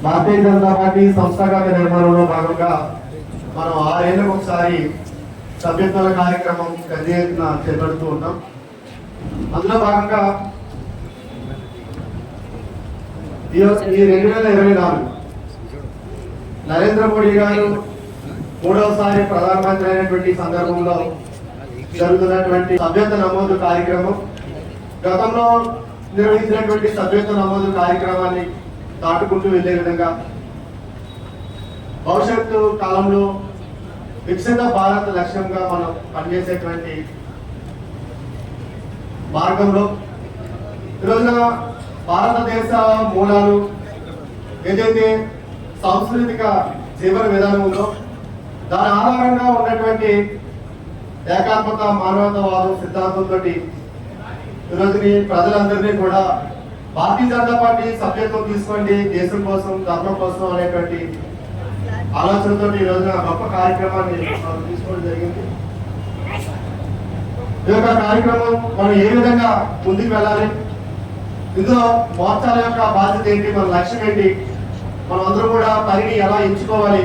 Bharatiya Janata party సంస్థాగత నిర్మాణంలో భాగంగా మనం 6 ఏళ్లకు ఒకసారి సభ్యత్వాల కార్యక్రమం పెద్ద ఎత్తున చేపడుతూ ఉంటాం. అందులో భాగంగా ఈ 2024 నరేంద్ర మోడీ గారు 3వసారి ప్రధానమంత్రి అయినటువంటి సందర్భంలో జరుగుతున్నటువంటి సభ్యత్వ నమోదు కార్యక్రమం గతంలో నిర్వహించినటువంటి సభ్యత్వ నమోదు కార్యక్రమాన్ని దాటుకుంటూ వెళ్లే విధంగా భవిష్యత్తు కాలంలో వికసిత భారత్ లక్ష్యంగా మనం పనిచేసేటువంటి మార్గంలో ఈరోజున భారతదేశ మూలాలు ఏదైతే సాంస్కృతిక జీవన విధానం ఉందో దాని ఆధారంగా ఉన్నటువంటి ఏకాత్మక మానవతావాదం సిద్ధాంతంతో ఈరోజు ప్రజలందరినీ కూడా భారతీయ జనతా పార్టీ సభ్యత్వం తీసుకోండి దేశం కోసం ధర్మం కోసం అనేటువంటి ఆలోచనతో ఈ రోజున గొప్ప కార్యక్రమాన్ని తీసుకోవడం జరిగింది. ఈ యొక్క కార్యక్రమం మనం ఏ విధంగా ముందుకు వెళ్ళాలి, ఇందులో మోర్చాల యొక్క బాధ్యత ఏంటి, మన లక్ష్యం ఏంటి, మనం అందరం కూడా పనిని ఎలా ఎంచుకోవాలి,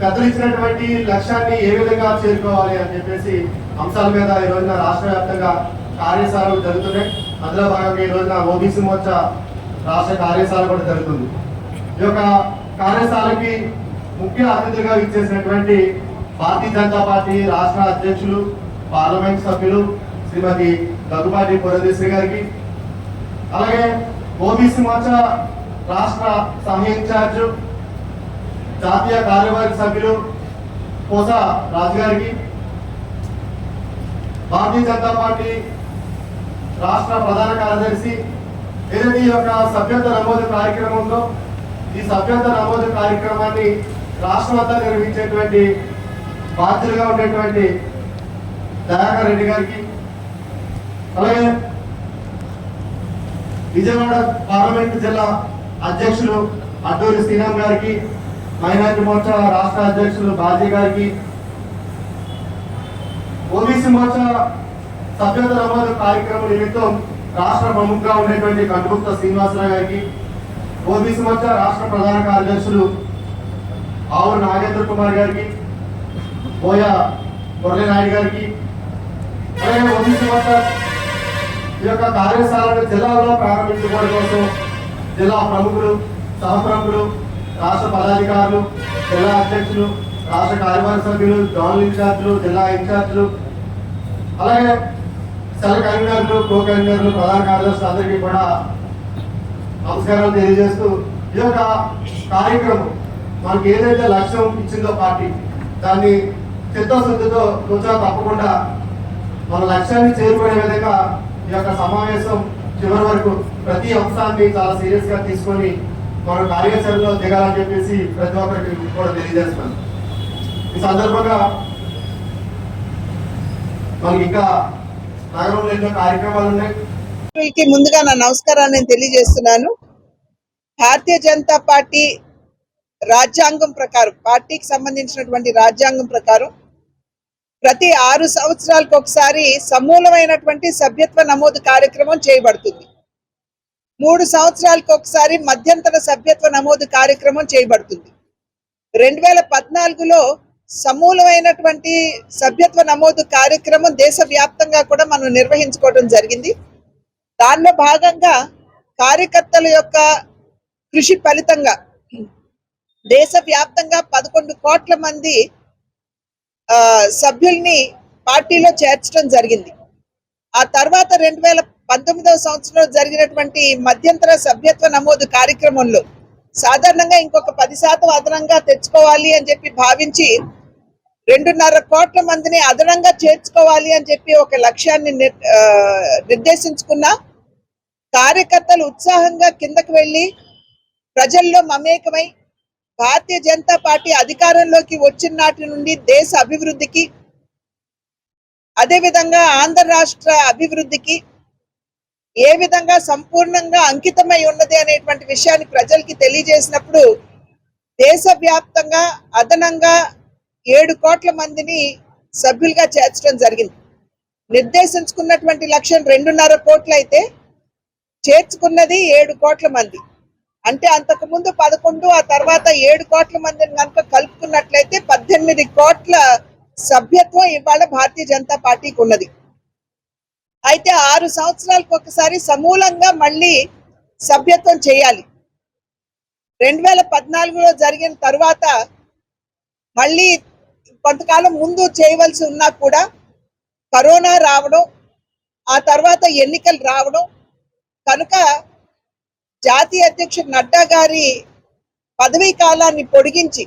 పెద్దలు ఇచ్చినటువంటి లక్ష్యాన్ని ఏ విధంగా చేరుకోవాలి అని చెప్పేసి అంశాల మీద ఈ రోజున రాష్ట్ర వ్యాప్తంగా కార్యశాలలు జరుగుతున్నాయి. అందులో భాగంగా ఈ రోజున ఓబీసీ మోర్చా రాష్ట్ర కార్యశాల కూడా జరుగుతుంది. ఈ యొక్క కార్యశాలకి ముఖ్య అతిథులుగా ఇచ్చేసినటువంటి భారతీయ జనతా పార్టీ రాష్ట్ర అధ్యక్షులు పార్లమెంట్ సభ్యులు శ్రీమతి దగ్గుబాటి పురంధేశ్వరి గారికి, అలాగే ఓబీసీ మోర్చా రాష్ట్ర సహాయ ఇన్ఛార్జ్ జాతీయ కార్యవర్గ సభ్యులు పోసా రాజు గారికి, భారతీయ జనతా పార్టీ రాష్ట్ర ప్రధాన కార్యదర్శి ఏదైతే ఈ యొక్క సభ్యత్వ నమోదు కార్యక్రమంలో ఈ సభ్యత్వ నమోదు కార్యక్రమాన్ని రాష్ట్రం అంతా నిర్వహించేటువంటి బాధ్యులుగా ఉండేటువంటి దయాకర్ రెడ్డి గారికి, అలాగే విజయవాడ పార్లమెంట్ జిల్లా అధ్యక్షులు అడ్డూరి శ్రీరామ్ గారికి, మైనారిటీ మోర్చా రాష్ట్ర అధ్యక్షులు బాజీ గారికి, ఓబీసీ మోర్చా సభ్యత్వ నమోదు కార్యక్రమం నిమిత్తం రాష్ట్ర ప్రముఖంగా ఉండేటువంటి కంటుగుప్త శ్రీనివాసరావు గారికి, ఓబీసీ మోర్చా రాష్ట్ర ప్రధాన కార్యదర్శులు ఆవురు నాగేంద్ర కుమార్ గారికి, బోయా మురళీ నాయుడు గారికి, అలాగే ఓబీసీ మోర్చా ఈ యొక్క కార్యశాలను జిల్లాలో ప్రారంభించుకోవడం కోసం జిల్లా ప్రముఖులు, సహప్రముఖులు, రాష్ట్ర పదాధికారులు, జిల్లా అధ్యక్షులు, రాష్ట్ర కార్యవర్గ సభ్యులు, జోనల్ ఇన్ఛార్జీలు, జిల్లా ఇన్ఛార్జీలు, అలాగే సెల్ కన్వీనర్లు, కో కన్వీనర్లు, ప్రధాన కార్యదర్శులు అందరికీ కూడా నమస్కారాలు తెలియజేస్తూ ఈ యొక్క కార్యక్రమం మనకి ఏదైతే లక్ష్యం ఇచ్చిందో పార్టీ దాన్ని చిత్తశుద్ధితో కొంచెం తప్పకుండా మన లక్ష్యాన్ని చేరుకునే విధంగా ఈ యొక్క సమావేశం చివరి వరకు ప్రతి అంశాన్ని చాలా సీరియస్ గా తీసుకొని మనం కార్యాచరణలో దిగాలని చెప్పేసి ప్రతి ఒక్కరికి కూడా తెలియజేస్తున్నాను. ఈ సందర్భంగా మనకి ఇంకా నగరంలో ఎన్నో కార్యక్రమాలు ఉన్నాయి. ముందుగా నా నమస్కారాన్ని తెలియజేస్తున్నాను. భారతీయ జనతా పార్టీ రాజ్యాంగం ప్రకారం, పార్టీకి సంబంధించినటువంటి రాజ్యాంగం ప్రకారం ప్రతి 6 సంవత్సరాలకు ఒకసారి సమూలమైనటువంటి సభ్యత్వ నమోదు కార్యక్రమం చేయబడుతుంది. 3 సంవత్సరాలకు ఒకసారి మధ్యంతర సభ్యత్వ నమోదు కార్యక్రమం చేయబడుతుంది. 2014లో సమూలమైనటువంటి సభ్యత్వ నమోదు కార్యక్రమం దేశవ్యాప్తంగా కూడా మనం నిర్వహించుకోవడం జరిగింది. దానిలో భాగంగా కార్యకర్తల యొక్క కృషి ఫలితంగా దేశవ్యాప్తంగా 11 కోట్ల మంది సభ్యుల్ని పార్టీలో చేర్చడం జరిగింది. ఆ తర్వాత 2019వ సంవత్సరంలో జరిగినటువంటి మధ్యంతర సభ్యత్వ నమోదు కార్యక్రమంలో సాధారణంగా ఇంకొక 10% అదనంగా తెచ్చుకోవాలి అని చెప్పి భావించి 2.5 కోట్ల మందిని అదనంగా చేర్చుకోవాలి అని చెప్పి ఒక లక్ష్యాన్ని నిర్దేశించుకున్న కార్యకర్తలు ఉత్సాహంగా కిందకు వెళ్ళి ప్రజల్లో మమేకమై భారతీయ జనతా పార్టీ అధికారంలోకి వచ్చిన నాటి నుండి దేశ అభివృద్ధికి, అదేవిధంగా ఆంధ్ర రాష్ట్ర అభివృద్ధికి ఏ విధంగా సంపూర్ణంగా అంకితమై ఉన్నది అనేటువంటి విషయాన్ని ప్రజలకి తెలియజేసినప్పుడు దేశవ్యాప్తంగా అదనంగా 7 కోట్ల మందిని సభ్యులుగా చేర్చడం జరిగింది. నిర్దేశించుకున్నటువంటి లక్ష్యం 2.5 కోట్లు అయితే చేర్చుకున్నది 7 కోట్ల మంది. అంటే అంతకు ముందు 11, ఆ తర్వాత 7 కోట్ల మందిని కనుక కలుపుకున్నట్లయితే 18 కోట్ల సభ్యత్వం ఇవాళ భారతీయ జనతా పార్టీకి ఉన్నది. అయితే 6 సంవత్సరాలకు ఒకసారి సమూలంగా మళ్ళీ సభ్యత్వం చేయాలి. 2014లో జరిగిన తర్వాత మళ్ళీ కొంతకాలం ముందు చేయవలసి ఉన్నా కూడా కరోనా రావడం, ఆ తర్వాత ఎన్నికలు రావడం కనుక జాతీయ అధ్యక్షుడు నడ్డా గారి పదవీ కాలాన్ని పొడిగించి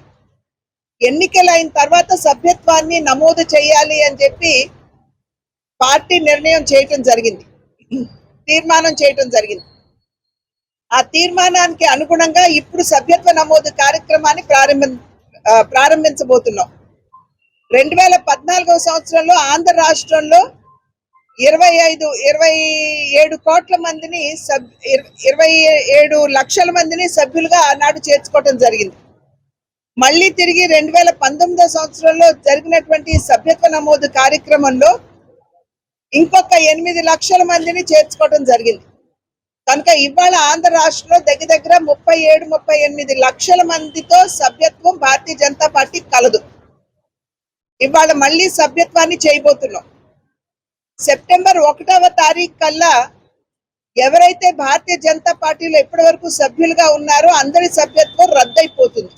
ఎన్నికలైన తర్వాత సభ్యత్వాన్ని నమోదు చేయాలి అని చెప్పి పార్టీ నిర్ణయం చేయటం జరిగింది, తీర్మానం చేయటం జరిగింది. ఆ తీర్మానానికి అనుగుణంగా ఇప్పుడు సభ్యత్వ నమోదు కార్యక్రమాన్ని ప్రారంభించబోతున్నాం. 2014వ సంవత్సరంలో ఆంధ్ర రాష్ట్రంలో 27 కోట్ల మందిని 27 లక్షల మందిని సభ్యులుగా ఆనాడు చేర్చుకోవటం జరిగింది. మళ్ళీ తిరిగి 2019వ సంవత్సరంలో జరిగినటువంటి సభ్యత్వ నమోదు కార్యక్రమంలో ఇంకొక 8 లక్షల మందిని చేర్చుకోవటం జరిగింది. కనుక ఇవాళ ఆంధ్ర రాష్ట్రంలో దగ్గర 37-38 లక్షల మందితో సభ్యత్వం భారతీయ జనతా పార్టీ కలదు. ఇవాళ మళ్ళీ సభ్యత్వాన్ని చేయబోతున్నాం. సెప్టెంబర్ 1వ తారీఖు కల్లా ఎవరైతే భారతీయ జనతా పార్టీలో ఇప్పటి వరకు సభ్యులుగా ఉన్నారో అందరి సభ్యత్వం రద్దయిపోతుంది.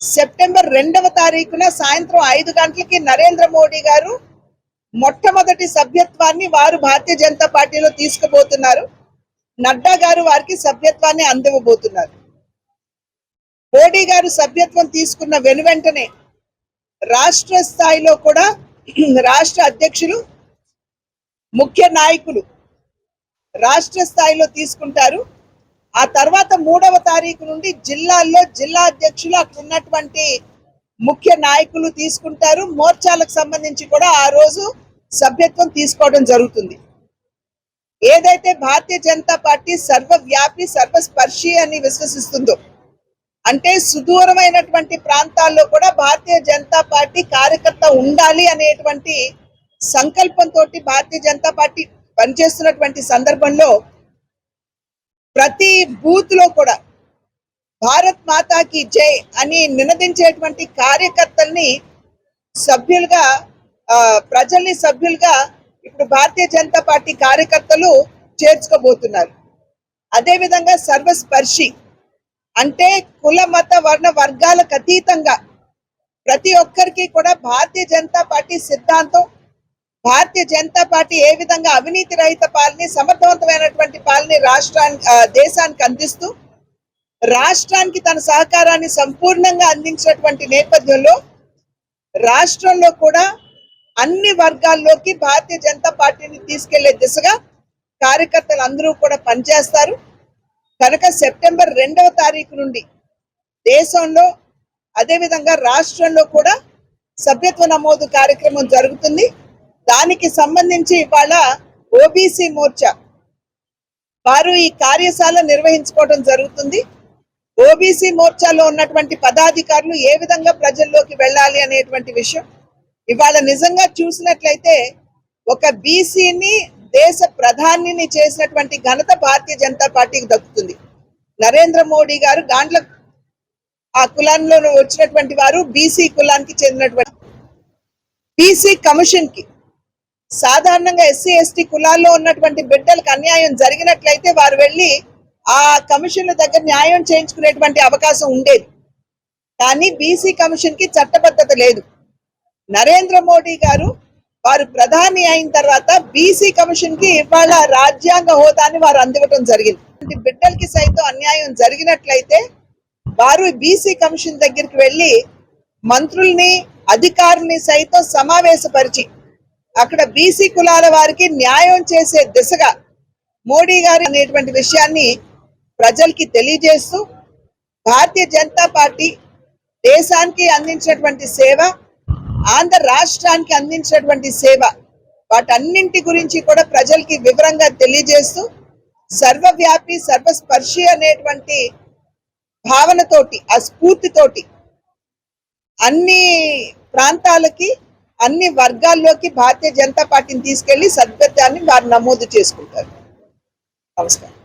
సెప్టెంబర్ 2వ తారీఖున సాయంత్రం 5 గంటలకి నరేంద్ర మోడీ గారు మొట్టమొదటి సభ్యత్వాన్ని వారు భారతీయ జనతా పార్టీలో తీసుకుపోతున్నారు. నడ్డా గారు వారికి సభ్యత్వాన్ని అందివ్వబోతున్నారు. మోడీ గారు సభ్యత్వం తీసుకున్న వెనువెంటనే రాష్ట్ర స్థాయిలో కూడా రాష్ట్ర అధ్యక్షులు, ముఖ్య నాయకులు రాష్ట్ర స్థాయిలో తీసుకుంటారు. ఆ తర్వాత 3వ తారీఖు నుండి జిల్లాల్లో జిల్లా అధ్యక్షులు, అక్కడ ఉన్నటువంటి ముఖ్య నాయకులు తీసుకుంటారు. మోర్చాలకు సంబంధించి కూడా ఆ రోజు సభ్యత్వం తీసుకోవడం జరుగుతుంది. ఏదైతే భారతీయ జనతా పార్టీ సర్వవ్యాపి సర్వస్పర్శి అని విశ్వసిస్తుందో, అంటే సుదూరమైనటువంటి ప్రాంతాల్లో కూడా భారతీయ జనతా పార్టీ కార్యకర్త ఉండాలి అనేటువంటి సంకల్పంతో భారతీయ జనతా పార్టీ పనిచేస్తున్నటువంటి సందర్భంలో ప్రతి బూత్ లో కూడా భారత్ మాతాకి జై అని నినదించేటువంటి కార్యకర్తల్ని సభ్యులుగా, ప్రజల్ని సభ్యులుగా ఇప్పుడు భారతీయ జనతా పార్టీ కార్యకర్తలు చేర్చుకోబోతున్నారు. అదేవిధంగా సర్వస్పర్శి అంటే కుల మత వర్ణ వర్గాలకు అతీతంగా ప్రతి ఒక్కరికి కూడా భారతీయ జనతా పార్టీ సిద్ధాంతం, భారతీయ జనతా పార్టీ ఏ విధంగా అవినీతి రహిత పాలన, సమర్థవంతమైనటువంటి పాలన దేశానికి అందిస్తూ రాష్ట్రానికి తన సహకారాన్ని సంపూర్ణంగా అందించినటువంటి నేపథ్యంలో రాష్ట్రంలో కూడా అన్ని వర్గాల్లోకి భారతీయ జనతా పార్టీని తీసుకెళ్లే దిశగా కార్యకర్తలు అందరూ కూడా పనిచేస్తారు. కనుక సెప్టెంబర్ 2వ తారీఖు నుండి దేశంలో అదేవిధంగా రాష్ట్రంలో కూడా సభ్యత్వ నమోదు కార్యక్రమం జరుగుతుంది. దానికి సంబంధించి ఇవాళ ఓబీసీ మోర్చా వారు ఈ కార్యశాల నిర్వహించుకోవడం జరుగుతుంది. ఓబీసీ మోర్చాలో ఉన్నటువంటి పదాధికారులు ఏ విధంగా ప్రజల్లోకి వెళ్ళాలి అనేటువంటి విషయం ఇవాళ నిజంగా చూసినట్లయితే ఒక బీసీని దేశ ప్రధానిని చేసినటువంటి ఘనత భారతీయ జనతా పార్టీకి దక్కుతుంది. నరేంద్ర మోడీ గారు గాండ్ల ఆ కులాల్లో వచ్చినటువంటి వారు బీసీ కులానికి చెందినటువంటి బీసీ కమిషన్ కి సాధారణంగా ఎస్సీ ఎస్టీ కులాల్లో ఉన్నటువంటి బిడ్డలకు అన్యాయం జరిగినట్లయితే వారు వెళ్ళి ఆ కమిషన్ల దగ్గర న్యాయం చేయించుకునేటువంటి అవకాశం ఉండేది. కానీ బీసీ కమిషన్ కి చట్టబద్ధత లేదు. నరేంద్ర మోడీ గారు వారు ప్రధాని అయిన తర్వాత బీసీ కమిషన్ కి ఇవాళ రాజ్యాంగ హోదాని వారు అందివ్వడం జరిగింది. బిడ్డలకి సైతం అన్యాయం జరిగినట్లయితే వారు బీసీ కమిషన్ దగ్గరికి వెళ్ళి మంత్రుల్ని, అధికారుల్ని సైతం సమావేశపరిచి అక్కడ బీసీ కులాల వారికి న్యాయం చేసే దిశగా మోడీ గారు అనేటువంటి విషయాన్ని ప్రజలకి తెలియజేస్తూ భారతీయ జనతా పార్టీ దేశానికి అందించినటువంటి సేవ, ఆంధ్ర రాష్ట్రానికి అందించినటువంటి సేవ, వాటన్నింటి గురించి కూడా ప్రజలకి వివరంగా తెలియజేస్తూ సర్వవ్యాపి సర్వస్పర్శి అనేటువంటి భావనతోటి, ఆ స్ఫూర్తితోటి అన్ని ప్రాంతాలకి, అన్ని వర్గాల్లోకి భారతీయ జనతా పార్టీని తీసుకెళ్లి సభ్యత్వాన్ని వారు నమోదు చేసుకుంటారు. నమస్కారం.